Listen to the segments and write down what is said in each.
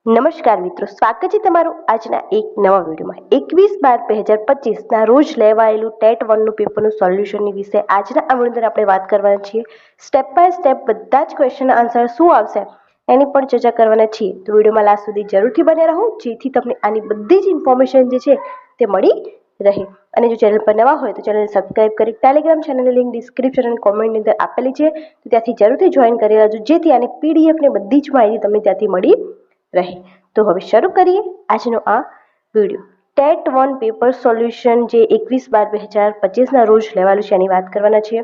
નમસ્કાર મિત્રો, સ્વાગત છે તમારું આજના એક નવા વિડીયોમાં. 21/12/2025 ના રોજ લેવાયેલું ટેટ 1નું પેપરનું સોલ્યુશનની વિશે આજના આ વિડીયોની આપણે વાત કરવાના છીએ. સ્ટેપ બાય સ્ટેપ બધા જ ક્વેશ્ચનના આન્સર શું આવશે એની પણ ચર્ચા કરવાના છીએ. તો વિડીયોમાં લાસ્ટ સુધી જરૂરથી બને રહો, જેથી તમને આની બધી જ ઇન્ફોર્મેશન જે છે તે મળી રહે. અને જો ચેનલ પર નવા હોય તો ચેનલને સબસ્ક્રાઇબ કરી ટેલિગ્રામ ચેનલની લિંક ડિસ્ક્રિપ્શન અને કોમેન્ટની અંદર આપેલી છે, તો ત્યાંથી જરૂરથી જોઈન કરી લેજો, જેથી આની પીડીએફ ને બધી જ માહિતી તમને ત્યાંથી મળી રહે. તો હવે શરૂ કરીએ આજનો આ વિડીયો. ટેટ 1 પેપર સોલ્યુશન જે 21/12/2025 ના રોજ લેવાયેલું છે એની વાત કરવાના છીએ.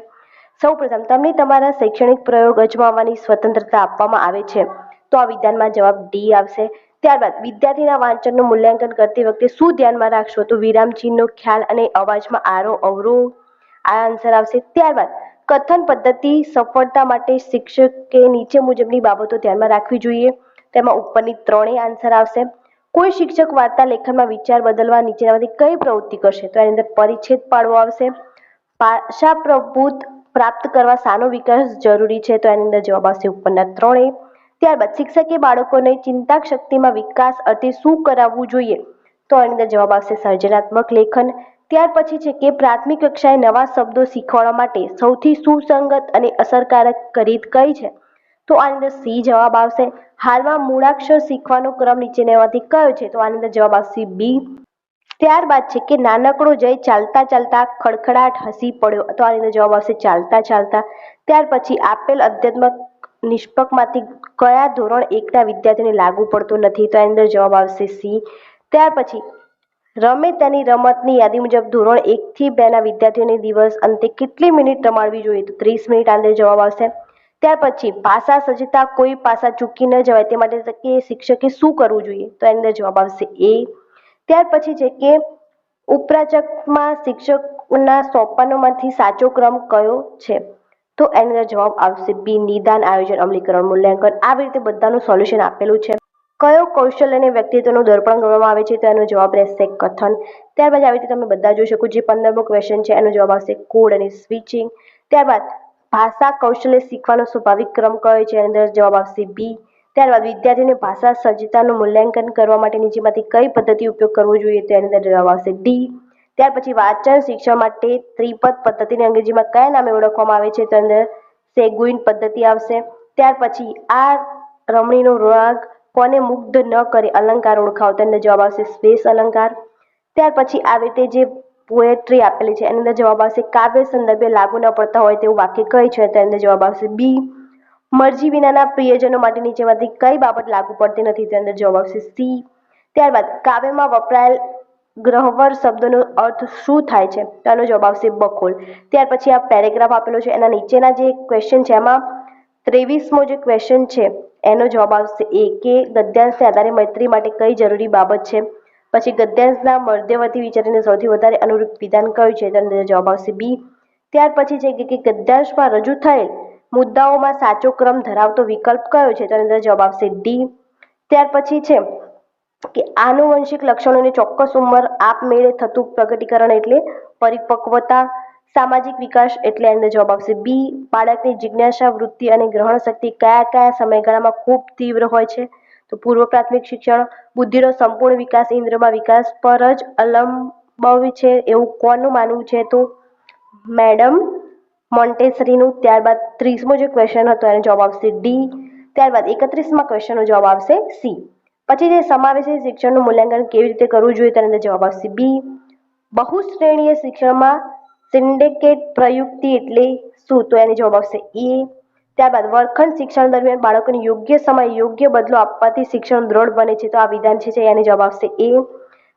સૌપ્રથમ તમને તમારા શૈક્ષણિક પ્રયોગ અજમાવવાની સ્વતંત્રતા આપવામાં આવે છે, તો આ વિધાનમાં જવાબ ડી આવશે. ત્યારબાદ વિદ્યાર્થીના વાંચનનું મૂલ્યાંકન કરતી વખતે શું ધ્યાનમાં રાખશો, તો વિરામચિહ્નનો ખ્યાલ અને અવાજમાં આરોહ અવરોહ, આ આન્સર આવશે. ત્યારબાદ કથન પદ્ધતિ સફળતા માટે શિક્ષકે નીચે મુજબની બાબતો ધ્યાનમાં રાખવી જોઈએ, તેમાં ઉપરની ત્રણેય આન્સર આવશે. કોઈ શિક્ષક વાર્તા લેખનમાં વિચાર બદલવા નીચેનામાંથી કઈ પ્રવૃત્તિ કરશે, તો એની અંદર પરિચ્છેદ પાડવો આવશે. ભાષા પ્રભુત્વ પ્રાપ્ત કરવા શાનો વિકાસ જરૂરી છે, તો એની અંદર જવાબ આવશે ઉપરના ત્રણેય. ત્યારબાદ શિક્ષકે બાળકોને ચિંતા શક્તિમાં વિકાસ અર્થે શું કરાવવું જોઈએ, તો એની અંદર જવાબ આવશે સર્જનાત્મક લેખન. ત્યાર પછી છે કે પ્રાથમિક કક્ષાએ નવા શબ્દો શીખવાડવા માટે સૌથી સુસંગત અને અસરકારક રીત કઈ છે, તો આની અંદર સી જવાબ આવશે. હાલમાં મૂળાક્ષર શીખવાનો ક્રમ નીચેનામાંથી કયો છે, તો આની અંદર જવાબ આવશે બી. ત્યારબાદ છે કે નાનકડો જય ચાલતા ચાલતા ખડખડાટ હસી પડ્યો, તો આની અંદર જવાબ આવશે ચાલતા ચાલતા. ત્યાર પછી આપેલ અધ્યાત્મક નિષ્પકમાંથી કયા ધોરણ 1ના વિદ્યાર્થીને લાગુ પડતો નથી, તો આની અંદર જવાબ આવશે સી. ત્યાર પછી રમે તેની રમતની યાદી મુજબ ધોરણ 1 થી 2 ના વિદ્યાર્થીઓને દિવસ અંતે કેટલી મિનિટ રમાડવી જોઈએ, તો 30 મિનિટ આની અંદર જવાબ આવશે. ત્યાર પછી પાસા સજતા કોઈ પાસા ચૂકી ન જવાય તે માટે કે શિક્ષકે શું કરવું જોઈએ, તો એની અંદર જવાબ આવશે એ. ત્યાર પછી છે કે ઉપરાચકમાં શિક્ષકના સોપાનોમાંથી સાચો ક્રમ કયો છે, તો એની અંદર જવાબ આવશે બી નિદાન આયોજન અમલીકરણ મૂલ્યાંકન. આવી રીતે બધાનું સોલ્યુશન આપેલું છે. કયો કૌશલ્ય અને વ્યક્તિત્વનું દર્પણ ગણવામાં આવે છે, તો એનો જવાબ રહેશે કથન. ત્યારબાદ આવી રીતે તમે બધા જોઈ શકો. જે 15મો ક્વેશ્ચન છે એનો જવાબ આવશે કોડ અને સ્વિચિંગ. ત્યારબાદ ભાષા કૌશલ્ય શીખવાનો સ્વાભાવિક ક્રમ કયો છે, એની અંદર જવાબ આવશે બી. ત્યારબાદ વિદ્યાર્થીને ભાષા સજ્જતાનું મૂલ્યાંકન કરવા માટે નીચેમાંથી કઈ પદ્ધતિ ઉપયોગ કરવો જોઈએ, તો એની અંદર જવાબ આવશે ડી. ત્યાર પછી વાંચન શિક્ષણ માટે ત્રિપદ પદ્ધતિને અંગ્રેજીમાં કયા નામે ઓળખવામાં આવે છે, તો અંદર સેગુઇન પદ્ધતિ આવશે. ત્યાર પછી આ રમણીનો રાગ કોને મુગ્ધ ન કરે અલંકાર ઓળખાવો, તો અંદર જવાબ આવશે સ્પેસ અલંકાર. ત્યાર પછી આવી રીતે જે પોએટ્રી આપેલી છે એની અંદર જવાબ આવશે કાવ્ય સંદર્ભે લાગુ ન પડતા હોય તેવું વાક્ય કઈ છે, તો અંદર જવાબ આવશે બી. મરજી વિનાના પ્રિયજનો માટે નીચેમાંથી કઈ બાબત લાગુ પડતી નથી, તે અંદર જવાબ આવશે સી. ત્યારબાદ કાવ્યમાં વપરાયેલ ગ્રહવર શબ્દનો અર્થ શું થાય છે, તો એનો જવાબ આવશે બખોલ. ત્યાર પછી આ પેરેગ્રાફ આપેલો છે, એના નીચેના જે ક્વેશ્ચન છે એમાં 23મો જે ક્વેશ્ચન છે એનો જવાબ આવશે એ કે ગદ્યાંશને આધારે મૈત્રી માટે કઈ જરૂરી બાબત છે. પછી ગદ્યાંશના મધ્યવર્તી વિચારીને સૌથી વધારે અનુરૂપ વિધાન કયું છે, તો જવાબ આવશે બી. ત્યાર પછી છે કે ગદ્યાંશમાં રજૂ થયેલ મુદ્દાઓમાં સાચો ક્રમ ધરાવતો વિકલ્પ કયો છે, તો અંદર જવાબ આવશે ડી. ત્યાર પછી છે કે આનુવંશિક લક્ષણોની ચોક્કસ ઉંમર આપમેળે થતું પ્રગટીકરણ એટલે પરિપક્વતા. સામાજિક વિકાસ એટલે અંદર જવાબ આવશે બી. બાળકની જિજ્ઞાસા વૃત્તિ અને ગ્રહણ શક્તિ કયા કયા સમયગાળામાં ખૂબ તીવ્ર હોય છે, તો પૂર્વ પ્રાથમિક શિક્ષણ. બુદ્ધિનો સંપૂર્ણ વિકાસ ઇન્દ્રિયોમાં વિકાસ પર જ અવલંબિત છે એવું કોનું માનવું છે, તો મેડમ મોન્ટેસરીનું. ત્યારબાદ 30મો જે ક્વેશ્ચન હતો એનો જવાબ આવશે ડી. ત્યારબાદ 31મા ક્વેશ્ચનનો જવાબ આવશે સી. પછી જે સમાવેશી શિક્ષણનું મૂલ્યાંકન કેવી રીતે કરવું જોઈએ, તેનો જવાબ આવશે બી. બહુશ્રેણીય શિક્ષણમાં સિન્ડિકેટ પ્રયુક્તિ એટલે શું, તો એનો જવાબ આવશે એ. ત્યારબાદ વર્ગખંડ શિક્ષણ દરમિયાન બાળકોને યોગ્ય સમય યોગ્ય બદલો આપવાથી શિક્ષણ દ્રઢ બને છે, તો આ વિધાન છે એનો જવાબ આવશે એ.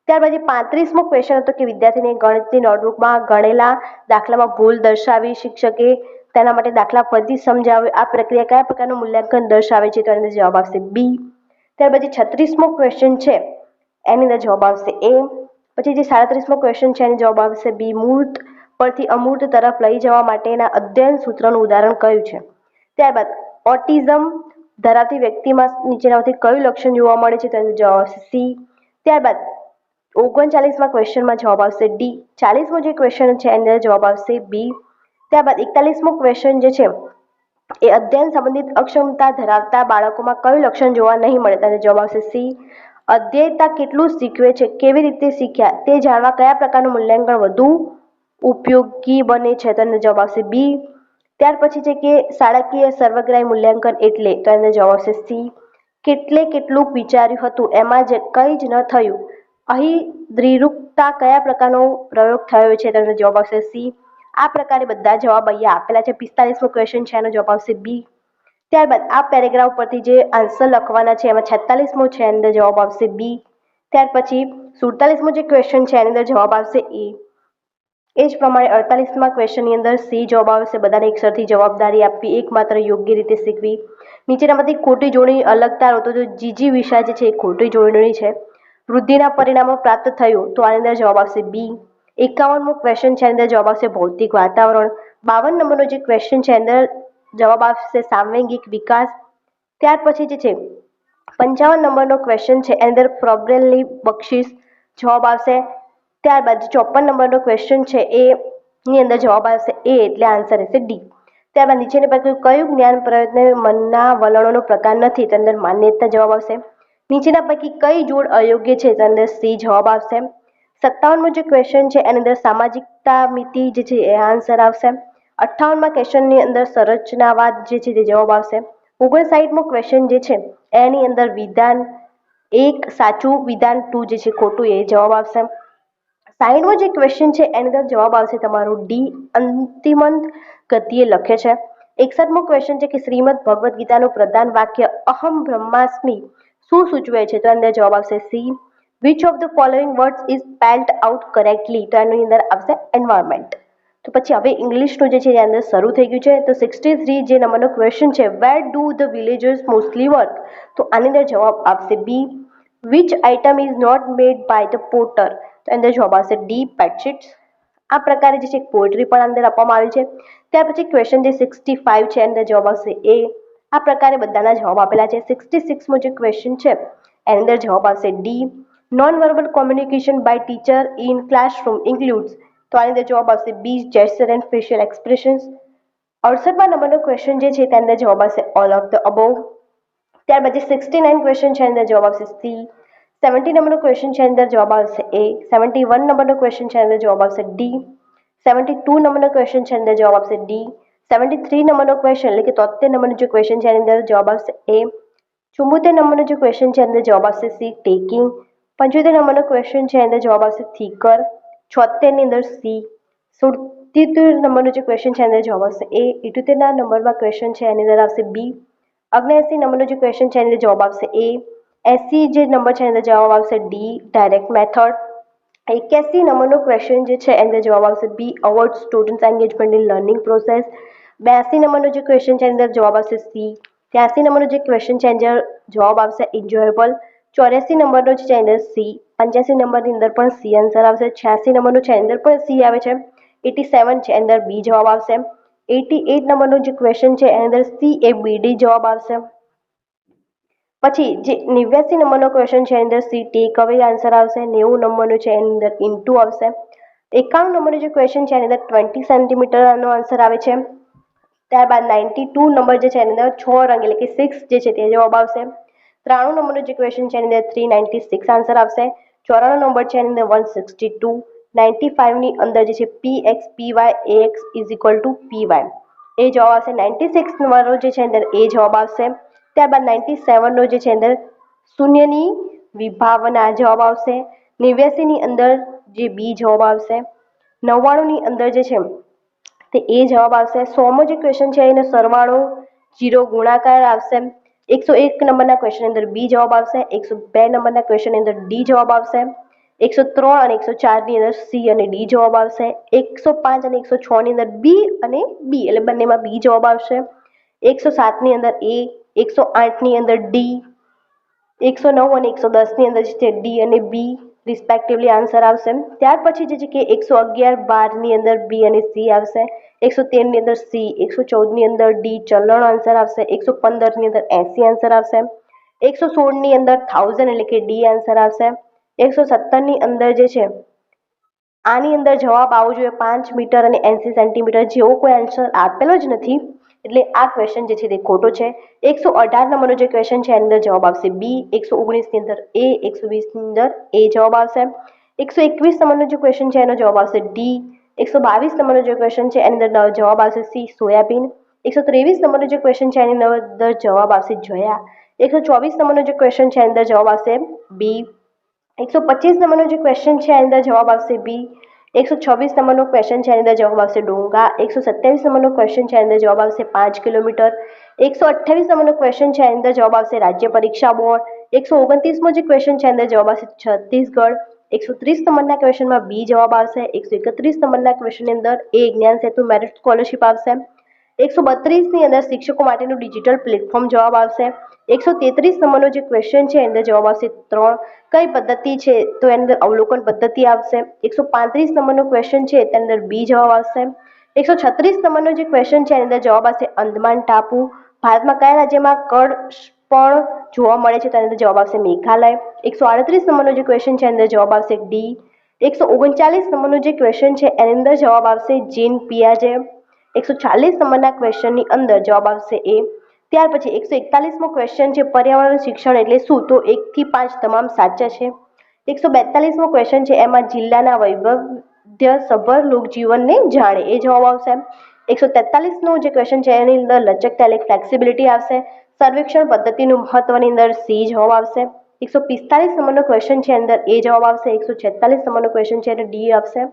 ત્યારબાદ 35મો ક્વેશ્ચન હતો કે વિદ્યાર્થીને ગણિતની નોટબુકમાં ગણેલા દાખલામાં ભૂલ દર્શાવી શિક્ષકે તેના માટે દાખલા ફરીથી સમજાવે, આ પ્રક્રિયા કયા પ્રકારનું મૂલ્યાંકન દર્શાવે છે, તો એનો જવાબ આવશે બી. ત્યાર પછી 36મો ક્વેશ્ચન છે એની અંદર જવાબ આવશે એ. પછી જે 37મો ક્વેશ્ચન છે એનો જવાબ આવશે બી. મૂર્ત પરથી અમૂર્ત તરફ લઈ જવા માટેના અધ્યયન સૂત્રનું ઉદાહરણ કયું છે. ત્યારબાદ ઓટિઝમ ધરાવતી વ્યક્તિમાં નીચેનામાંથી કયું લક્ષણ જોવા મળે છે, તો એનો જવાબ આવશે સી. ત્યારબાદ 39મા ક્વેશ્ચનમાં જવાબ આવશે ડી. 40મો જે ક્વેશ્ચન છે એનો જવાબ આવશે બી. ત્યારબાદ 41મો ક્વેશ્ચન જે છે એ અધ્યયન સંબંધિત અક્ષમતા ધરાવતા બાળકોમાં કયું લક્ષણ જોવા નહીં મળે? તો જવાબ આવશે સી. અધ્યેયતા કેટલું શીખવે છે, કેવી રીતે શીખ્યા તે જાણવા કયા પ્રકારનું મૂલ્યાંકન વધુ ઉપયોગી બને છે? તો જવાબ આવશે બી. ત્યાર પછી છે કે શાળાકીય સર્વગ્રાહી મૂલ્યાંકન એટલે? તો જવાબ આવશે સી. કેટલુંક વિચાર્યું હતું એમાં જ કંઈ જ ન થયું, અહીં દ્વિરૂપતા કયા પ્રકારનો પ્રયોગ થયો છે? તો જવાબ આવશે સી. આ પ્રકારે બધા જવાબ અહીંયા આપેલા છે. 45મો ક્વેશ્ચન છે, એનો જવાબ આવશે બી. ત્યારબાદ આ પેરેગ્રાફ પરથી જે આન્સર લખવાના છે એમાં 46મો છે, એની અંદર જવાબ આવશે બી. ત્યાર પછી 47મો જે ક્વેશ્ચન છે એની અંદર જવાબ આવશે એ. એ જ પ્રમાણે 48મા ક્વેશ્ચનની અંદર સી જવાબ આવશે. બધાને એકસરથી જવાબદારી આપવી, એકમાત્ર યોગ્ય રીતે શીખવી. નીચેનામાંથી ખોટી જોડણી અલગ તારો. તો જો જીજી વિષય જે છે એ ખોટી જોડણી છે. વૃદ્ધિના પરિણામો પ્રાપ્ત થયું, તો આની અંદર જવાબ આવશે બી. 51મો ક્વેશ્ચન છે, અંદર જવાબ આવશે ભૌતિક વાતાવરણ. 52 નંબરનો જે ક્વેશ્ચન છે અંદર જવાબ આવશે સાંવેગિક વિકાસ. ત્યાર પછી જે છે 55 નંબરનો ક્વેશ્ચન છે એની અંદર પ્રોબ્રેલની બક્ષિસ જવાબ આવશે. ત્યારબાદ 54 નંબરનો ક્વેશ્ચન છે એ ની અંદર જવાબ આવશે એ, એટલે આન્સર રહેશે ડી. ત્યારબાદ નીચેની પૈકી કયું જ્ઞાન પ્રયત્ન મનના વલણોનો પ્રકાર નથી? તો અંદર માન્યતા જવાબ આવશે. નીચેના પૈકી કઈ જોડ અયોગ્ય છે? તો અંદર સી જવાબ આવશે. 57મો જે ક્વેશ્ચન છે એની અંદર સામાજિકતા મિતિ જે છે એ આન્સર આવશે. 58મા ક્વેશ્ચનની અંદર સંરચનાવાદ જે છે તે જવાબ આવશે. 59મો ક્વેશ્ચન જે છે એની અંદર વિધાન 1 સાચું, વિધાન 2 જે છે ખોટું, એ જવાબ આવશે. 60મો જે ક્વેશ્ચન છે એની અંદર જવાબ આવશે તમારું ડી, અંતિમંત ગતિએ લખે છે. 61મો ક્વેશ્ચન છે કે શ્રીમદ ભગવદ્ ગીતાનું પ્રધાન વાક્ય અહમ બ્રહ્માસ્મિ શું સૂચવે છે? તો અંદર જવાબ આવશે C. Which of the following words is spelled out correctly? તો એની અંદર આવશે એન્વાયરમેન્ટ. તો પછી હવે ઇંગ્લિશનું જે છે એ અંદર શરૂ થઈ ગયું છે. તો 63 જે નંબરનો ક્વેશ્ચન છે, where do the villagers mostly work? તો આની અંદર જવાબ આવશે B. Which item is not made by the potter? તો અંદર જવાબ આવશે ડી, બેડશીટ્સ. આ પ્રકારે જે છે પોએટ્રી પણ અંદર આપવામાં આવી છે. ત્યાર પછી ક્વેશ્ચન જે 65 છે અંદર જવાબ આવશે એ. આ પ્રકારે બધાના જવાબ આપેલા છે. 66મો જે ક્વેશ્ચન છે એની અંદર જવાબ આવશે D. Non-verbal communication by teacher in classroom includes? તો આની અંદર જવાબ આવશે બી, gesture and facial expressions. 68મા નંબરનો ક્વેશ્ચન જે છે તેની અંદર જવાબ આવશે ઓલ ઓફ ધ અબોવ. ત્યાર પછી 69 ક્વેશ્ચન છે અંદર જવાબ આવશે સી. 70 નંબરનો ક્વેશ્ચન છે અંદર જવાબ આવશે એ. 71 નંબરનો ક્વેશ્ચન છે અંદર જવાબ આવશે ડી. 72 નંબરનો ક્વેશ્ચન છે અંદર જવાબ આવશે ડી. 73 નંબરનો ક્વેશ્ચન એટલે કે 73 નંબરનો જે ક્વેશ્ચન છે એની અંદર જવાબ આવશે એ. 74 નંબરનો જે ક્વેશ્ચન છે અંદર જવાબ આવશે સી, ટેકિંગ. 75 નંબરનો ક્વેશ્ચન છે અંદર જવાબ આવશે થીકર. 76 ની અંદર સી. 77 નંબરનો જે ક્વેશ્ચન છે અંદર જવાબ આવશે એ. 78ના નંબરમાં ક્વેશ્ચન છે એની અંદર આવશે બી. 79 નંબરનો જે ક્વેશ્ચન છે એની અંદર જવાબ આવશે એ. 80 જે નંબર છે એની અંદર જવાબ આવશે ડી, ડાયરેક્ટ મેથડ. 81 નંબરનો ક્વેશ્ચન જે છે એની અંદર જવાબ આવશે B, award student engagement in learning process. 82 નંબરનો જે ક્વેશ્ચન છે એની અંદર જવાબ આવશે સી. 83 નંબરનો જે ક્વેશ્ચન છે એની અંદર જવાબ આવશે એન્જોયેબલ. 84 નંબરનો છે એની અંદર સી. 85 નંબરની અંદર પણ સી આન્સર આવશે. 86 નંબરનો છે એની અંદર પણ સી આવે છે. 87 છે એની અંદર બી જવાબ આવશે. 88 નંબરનો જે ક્વેશ્ચન છે એની અંદર સી એ બી ડી જવાબ આવશે. પછી જે 89 નંબરનો ક્વેશ્ચન છે એની અંદર સી, ટેક અવે આન્સર આવશે. 90 નંબરનો છે એની અંદર ઇન્ટુ આવશે. 91 નંબરનો જે ક્વેશ્ચન છે એની અંદર 20 સેન્ટીમીટરનો આન્સર આવે છે. ત્યારબાદ 92 નંબર જે છે એની અંદર 6 રંગ એટલે કે 6 જે છે તે જવાબ આવશે. 93 નંબરનો જે ક્વેશ્ચન છે એની અંદર 396 આન્સર આવશે. 94 નંબર છે એની અંદર 162. 95 ની અંદર જે છે px py ax is equal to py એ જવાબ આવશે. 96 નંબરનો જે છે અંદર એ જવાબ આવશે. ત્યારબાદ 97 નો જે છે અંદર શૂન્યની વિભાવના જવાબ આવશે. 89 ની અંદર જે બી જવાબ આવશે. 99 ની અંદર જે છે તે એ જવાબ આવશે. 100મો જે ક્વેશ્ચન છે એનો સરવાળો 0 ગુણાકાર આવશે. 101 નંબરના ક્વેશ્ચન અંદર બી જવાબ આવશે. 102 નંબરના ક્વેશ્ચન અંદર ડી જવાબ આવશે. 103 અને 104 ની અંદર સી અને ડી જવાબ આવશે. 105 અને 106 ની અંદર બી અને બી એટલે બંનેમાં બી જવાબ આવશે. 107 ની અંદર એ. 108 ની અંદર ડી. 109 અને 110 ની અંદર છે ડી અને બી રિસ્પેક્ટિવલી આન્સર આવશે. ત્યાર પછી જે છે કે 111 12 ની અંદર બી અને સી આવશે. 113 ની અંદર સી. 114 ની અંદર ડી ચલણ આન્સર આવશે. 115 ની અંદર 80 આન્સર આવશે. 116 ની અંદર 1000 એટલે કે ડી આન્સર આવશે. 117 ની અંદર જે છે આની અંદર જવાબ આવવો જોઈએ 5 મીટર અને 80 સેન્ટીમીટર, જેવો કોઈ આન્સર આપેલો જ નથી. એટલે આ ક્વેશ્ચન જે છે તે ખોટો છે. 118 નંબરનો જે ક્વેશ્ચન છે એની અંદર જવાબ આવશે બી. 119 ની અંદર એ. 120 ની અંદર એ જવાબ આવશે. 121 નંબરનો જે ક્વેશ્ચન છે એનો જવાબ આવશે ડી. 122 નંબરનો જે ક્વેશ્ચન છે એની અંદર જવાબ આવશે સી સોયાબીન. 123 નંબરનો જે ક્વેશ્ચન છે એની અંદર જવાબ આવશે જયા. 124 નંબરનો જે ક્વેશ્ચન છે એની અંદર જવાબ આવશે બી. 125 નંબરનો જે ક્વેશ્ચન છે એની અંદર જવાબ આવશે બી. 126 નંબરનો ક્વેશ્ચન છે એની અંદર જવાબ આવશે ડોંગા. 127 નંબરનો ક્વેશ્ચન છે એની અંદર જવાબ આવશે 5 કિલોમીટર. 128 નંબરનો ક્વેશ્ચન છે એની અંદર જવાબ આવશે રાજ્ય પરીક્ષા બોર્ડ. 129મો જે ક્વેશ્ચન છે એની અંદર જવાબ આવશે છત્તીસગઢ. 130 નંબરના ક્વેશ્ચનમાં બી જવાબ આવશે. 131 નંબરના ક્વેશ્ચનની અંદર એ જ્ઞાન સેતુ મેરિટ સ્કોલરશિપ આવશે. 132 ની અંદર શિક્ષકો માટેનું ડિજિટલ પ્લેટફોર્મ જવાબ આવશે. 133 નંબરનો જે ક્વેશ્ચન છે એની અંદર જવાબ આવશે 3. કઈ પદ્ધતિ છે તો એની અંદર અવલોકન પદ્ધતિ આવશે. 135 નંબરનો ક્વેશ્ચન છે તેની અંદર બી જવાબ આવશે. 136 નંબરનો જે ક્વેશ્ચન છે એની અંદર જવાબ આવશે અંદમાન ટાપુ. ભારતમાં કયા રાજ્યમાં કળ પણ જોવા મળે છે તેની અંદર જવાબ આવશે મેઘાલય. 138 નંબરનો જે ક્વેશ્ચન છે એની અંદર જવાબ આવશે ડી. 139 નંબરનો જે ક્વેશ્ચન છે એની અંદર જવાબ આવશે જીન પિયાજે. 140 નંબરના ક્વેશ્ચનની અંદર જવાબ આવશે એ. ત્યાર પછી 141મો ક્વેશ્ચન છે પર્યાવરણ શિક્ષણ એટલે શું તો 1 થી 5 તમામ સાચા છે. 142મો ક્વેશ્ચન છે એમાં જિલ્લાના વૈવિધ્યસભર લોકજીવનને જાણે એ જવાબ આવશે. 143નો જે ક્વેશ્ચન છે એની અંદર લચકતા એટલે ફ્લેક્સિબિલિટી આવશે. સર્વેક્ષણ પદ્ધતિનું મહત્વની અંદર સી જવાબ આવશે. 145 નંબરનો ક્વેશ્ચન છે અંદર એ જવાબ આવશે. 146 નંબરનો ક્વેશ્ચન છે એટલે ડી આવશે.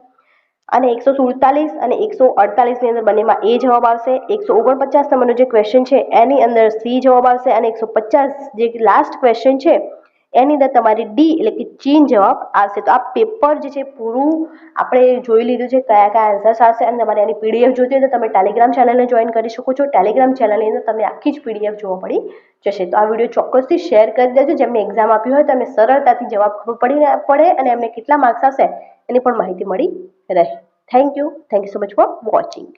અને 147 અને 148 ની અંદર બંનેમાં એ જવાબ આવશે. 149 નંબરનો જે ક્વેશ્ચન છે એની અંદર સી જવાબ આવશે અને 150 જે લાસ્ટ ક્વેશ્ચન છે એની અંદર તમારી ડી એટલે કે ચીન જવાબ આવશે. તો આ પેપર જે છે પૂરું આપણે જોઈ લીધું છે કયા કયા આન્સર્સ આવશે અને તમારે એની પીડીએફ જોઈતી હોય તો તમે ટેલિગ્રામ ચેનલને જોઈન કરી શકો છો. ટેલિગ્રામ ચેનલની અંદર તમને આખી જ પીડીએફ જોવા મળી જશે. તો આ વિડીયો ચોક્કસથી શેર કરી દેજો. જેમને એક્ઝામ આપી હોય તો એમને સરળતાથી જવાબ ખબર પડે અને એમને કેટલા માર્ક્સ આવશે એની પણ માહિતી મળી રહે. Thank you so much for watching.